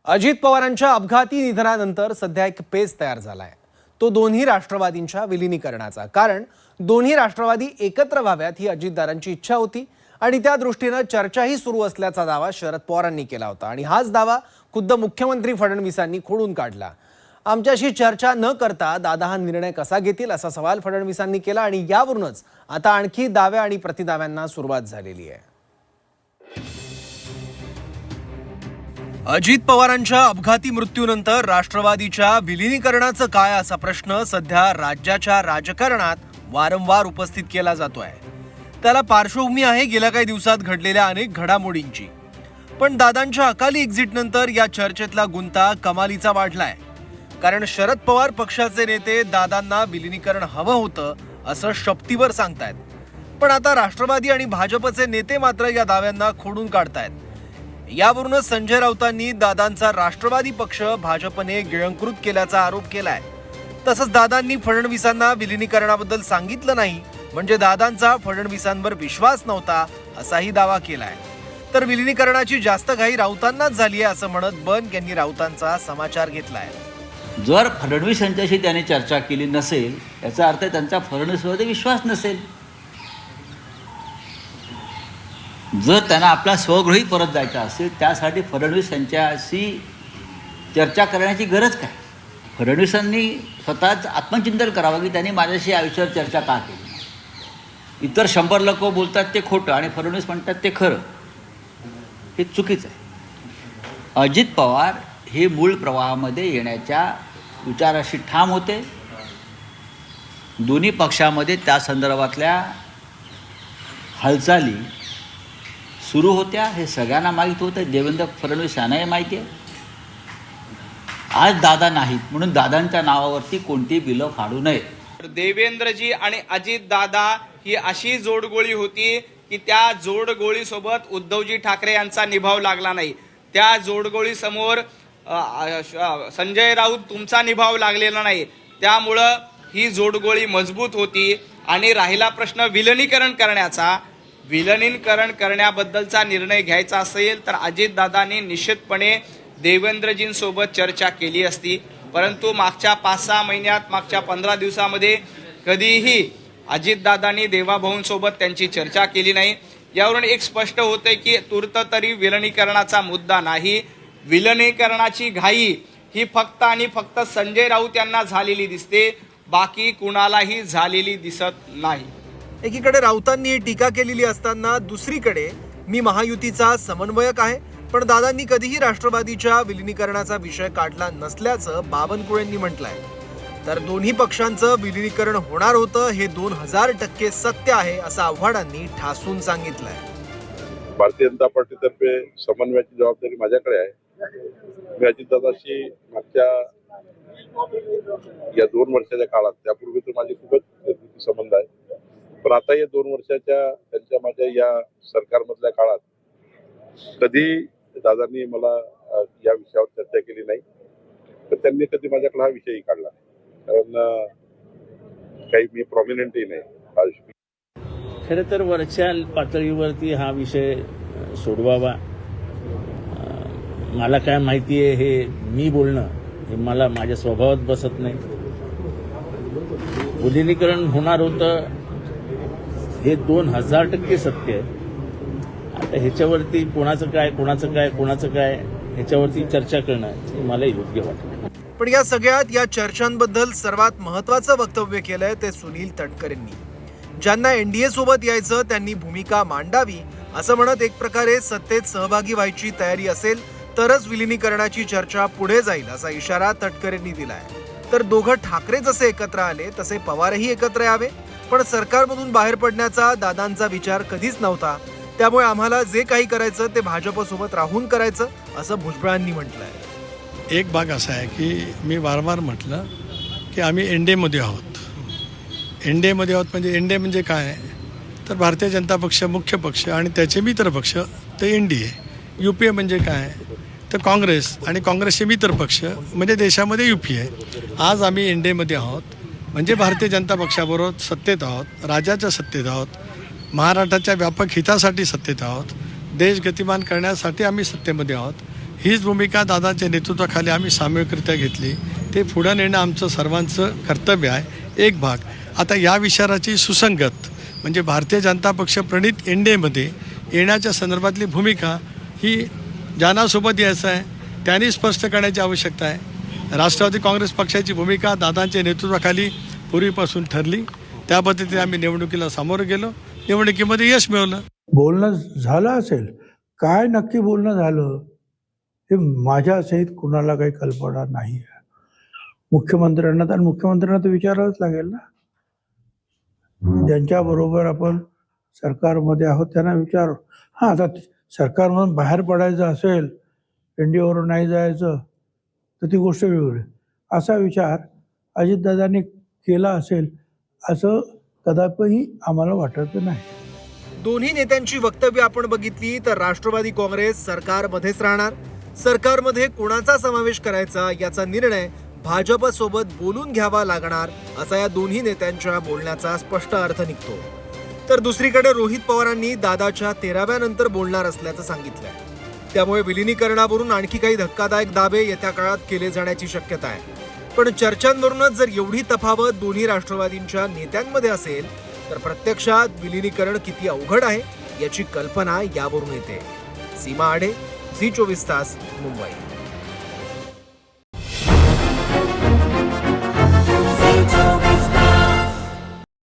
अजित पवारांच्या अपघाती निधनानंतर सध्या एक पेच तयार झालाय। तो दोन्ही राष्ट्रवादींच्या विलीनीकरणाचा। कारण दोन्ही राष्ट्रवादी एकत्र व्हाव्यात ही अजितदारांची इच्छा होती आणि त्या दृष्टीने चर्चाही सुरू असल्याचा दावा शरद पवारांनी केला होता आणि हाच दावा खुद्द मुख्यमंत्री फडणवीसांनी खोडून काढला। आमच्याशी चर्चा न करता दादा हा निर्णय कसा घेतील असा सवाल फडणवीसांनी केला आणि यावरूनच आता आणखी दाव्या आणि प्रतिदाव्यांना सुरुवात झालेली आहे। अजित पवारांच्या अपघाती मृत्यूनंतर राष्ट्रवादीच्या विलीनीकरणाचं काय असा प्रश्न सध्या राज्याच्या राजकारणात वारंवार उपस्थित केला जातोय। त्याला पार्श्वभूमी आहे गेल्या काही दिवसात घडलेल्या अनेक घडामोडींची। पण दादांच्या अकाली एक्झिट नंतर या चर्चेतला गुंता कमालीचा वाढलाय। कारण शरद पवार पक्षाचे नेते दादांना विलीनीकरण हवं होतं असं शपथीवर सांगतायत, पण आता राष्ट्रवादी आणि भाजपचे नेते मात्र या दाव्यांना खोडून काढतायत। यावरूनच संजय राऊतांनी दादांचा राष्ट्रवादी पक्ष भाजपने गिळंकृत केल्याचा आरोप केलाय। तसंच दादांनी फडणवीसांना विलीनीकरणाबद्दल सांगितलं नाही म्हणजे दादांचा फडणवीसांवर विश्वास नव्हता असाही दावा केलाय। तर विलीनीकरणाची जास्त घाई राऊतांनाच झाली आहे असं म्हणत बन यांनी राऊतांचा समाचार घेतलाय। जर फडणवीस यांच्याशी त्यांनी चर्चा केली नसेल याचा अर्थ त्यांचा फडणवीसवर विश्वास नसेल। जर त्यांना आपला स्वगृही परत जायचा असेल त्यासाठी फडणवीस यांच्याशी चर्चा करण्याची गरज काय? फडणवीसांनी स्वतःच आत्मचिंतन करावं की त्यांनी माझ्याशी आयुष्यावर चर्चा का केली। इतर 100 लोक बोलतात ते खोटं आणि फडणवीस म्हणतात ते खरं, हे चुकीचं आहे। अजित पवार हे मूळ प्रवाहामध्ये येण्याच्या विचाराशी ठाम होते। दोन्ही पक्षामध्ये त्या संदर्भातल्या हालचाली सुरू होत्या हे सगळ्यांना माहीत होतं। देवेंद्र फडणवीस यांनाही माहिती आहे। आज दादा नाहीत म्हणून दादांच्या नावावरती कोणती बिलं फाडू नये। देवेंद्रजी आणि अजित दादा ही अशी जोडगोळी होती की त्या जोडगोळीसोबत उद्धवजी ठाकरे यांचा निभाव लागला नाही। त्या जोडगोळी समोर संजय राऊत तुमचा निभाव लागलेला नाही। त्यामुळं ही जोडगोळी मजबूत होती। आणि राहिला प्रश्न विलीनीकरण करण्याचा, विलीनीकरण करण्याबद्दलचा निर्णय घ्यायचा असेल तर अजितदादांनी निश्चितपणे देवेंद्रजींसोबत चर्चा केली असती। परंतु मागच्या 5-6 महिन्यात, मागच्या 15 दिवसामध्ये कधीही अजितदादांनी देवाभाऊंसोबत त्यांची चर्चा केली नाही। यावरून एक स्पष्ट होते की तूर्त तरी विलीनीकरणाचा मुद्दा नाही। विलीनीकरणाची घाई ही फक्त आणि फक्त संजय राऊत यांना झालेली दिसते, बाकी कुणालाही झालेली दिसत नाही। एकीकडे राऊतांनी ही टीका केलेली असताना दुसरीकडे मी महायुतीचा समन्वयक आहे पण दादांनी कधीही राष्ट्रवादीच्या विलीनीकरणाचा विषय काढला नसल्याचं बावनकुळेंनी म्हटलंय। तर दोन्ही पक्षांचं विलीनीकरण होणार होतं हे 2000% सत्य आहे असं आव्हाडांनी ठासून सांगितलंय। भारतीय जनता पार्टीतर्फे समन्वयाची जबाबदारी माझ्याकडे आहे। मी अजितदादाशी मागच्या या 2 वर्षाच्या काळात, त्यापूर्वी तर माझे खूपच घरगुती संबंध आहे, पण आता या 2 वर्षाच्या त्यांच्या माझ्या या सरकारमधल्या काळात कधी दादांनी मला या विषयावर चर्चा केली नाही। तर त्यांनी कधी माझ्याकडे हा विषयही काढला नाही, कारण काही मी प्रॉमिनंटही नाही। खरं तर वरच्या पातळीवरती हा विषय सोडवावा। मला काय माहिती आहे हे मी बोलणं हे मला माझ्या स्वभावात बसत नाही। विलीनीकरण होणार होतं हे 2000% सत्य आहे। आता ह्याच्यावरती कोणाचं काय ह्याच्यावरती चर्चा करणं मला योग्य वाटतं। पण या सगळ्यात या चर्चांबद्दल सर्वात महत्त्वाचं वक्तव्य केलंय ते सुनील तटकरेंनी। ज्यांना एनडीए सोबत यायचं त्यांनी भूमिका मांडावी असं म्हणत एक प्रकारे सत्तेत सहभागी व्हायची तयारी असेल तरच विलीनीकरणाची चर्चा पुढे जाईल असा इशारा तटकरेंनी दिलाय। तर दोघं ठाकरे जसे एकत्र आले तसे पवारही एकत्र यावे, पण सरकारमधून बाहेर पडण्याचा दादांचा विचार कधीच नव्हता। त्यामुळे आम्हाला जे काही करायचं ते भाजपसोबत राहून करायचं असं भुजबळांनी म्हटलंय। एक भाग असा आहे की मी वारंवार म्हटलं की आम्ही एनडीएमध्ये आहोत। एनडीएमध्ये आहोत म्हणजे एनडीए म्हणजे काय? तर भारतीय जनता पक्ष मुख्य पक्ष आणि त्याचे मित्र पक्ष ते एनडीए। यूपीए म्हणजे काय? तर काँग्रेस आणि काँग्रेसचे मित्र पक्ष म्हणजे देशामध्ये यूपीए। आज आम्ही एनडीएमध्ये आहोत म्हणजे भारतीय जनता पक्षाबरोबर सत्तेत आहोत, राज्याच्या सत्तेत आहोत, महाराष्ट्राच्या व्यापक हितासाठी सत्तेत आहोत, देश गतिमान करण्यासाठी आम्ही सत्तेमध्ये आहोत। हीच भूमिका दादाच्या नेतृत्वाखाली आम्ही सामूहिकरित्या घेतली. ते पुढे नेणं आमचं सर्वांचं कर्तव्य आहे. एक भाग आता या विचाराची सुसंगत म्हणजे भारतीय जनता पक्ष प्रणित एनडीएमध्ये येण्याच्या संदर्भातली भूमिका ही ज्यांनासोबत यायचं आहे त्यांनी स्पष्ट करण्याची आवश्यकता आहे. राष्ट्रवादी काँग्रेस पक्षाची भूमिका दादांच्या नेतृत्वाखाली पूर्वीपासून ठरली. त्या पद्धतीने आम्ही निवडणुकीला सामोरं गेलो. निवडणुकीमध्ये यश मिळवलं. बोलणं झालं असेल, काय नक्की बोलणं झालं हे माझ्या सहित कुणाला काही कल्पना नाही आहे. मुख्यमंत्र्यांना तर विचारावंच लागेल ना. ज्यांच्याबरोबर आपण सरकारमध्ये आहोत त्यांना विचार. हां, आता सरकारमधून बाहेर पडायचं असेल, एनडीएवरून नाही जायचं तर ती गोष्ट वेगळी. असा विचार अजितदादांनी केला असेल असं कदापिही आम्हाला वाटत नाही. दोन्ही नेत्यांची वक्तव्य आपण बघितली तर राष्ट्रवादी काँग्रेस सरकारमध्येच राहणार. सरकारमध्ये कोणाचा समावेश करायचा याचा निर्णय भाजपसोबत बोलून घ्यावा लागणार असा या दोन्ही नेत्यांच्या बोलण्याचा स्पष्ट अर्थ निघतो. तर दुसरीकडे रोहित पवारांनी दादाच्या 13व्या नंतर बोलणार असल्याचं सांगितलंय. त्यामुळे विलिनीकरणावरून आणखी काही धक्कादायक दावे येत्या काळात केले जाण्याची शक्यता आहे. पण चर्चांवरूनच जर एवढी तफावत दोन्ही राष्ट्रवादींच्या नेत्यांमध्ये असेल तर प्रत्यक्षात विलिनीकरण किती अवघड आहे याची कल्पना यावरून येते. सीमा आडे, झी 24 तास, मुंबई.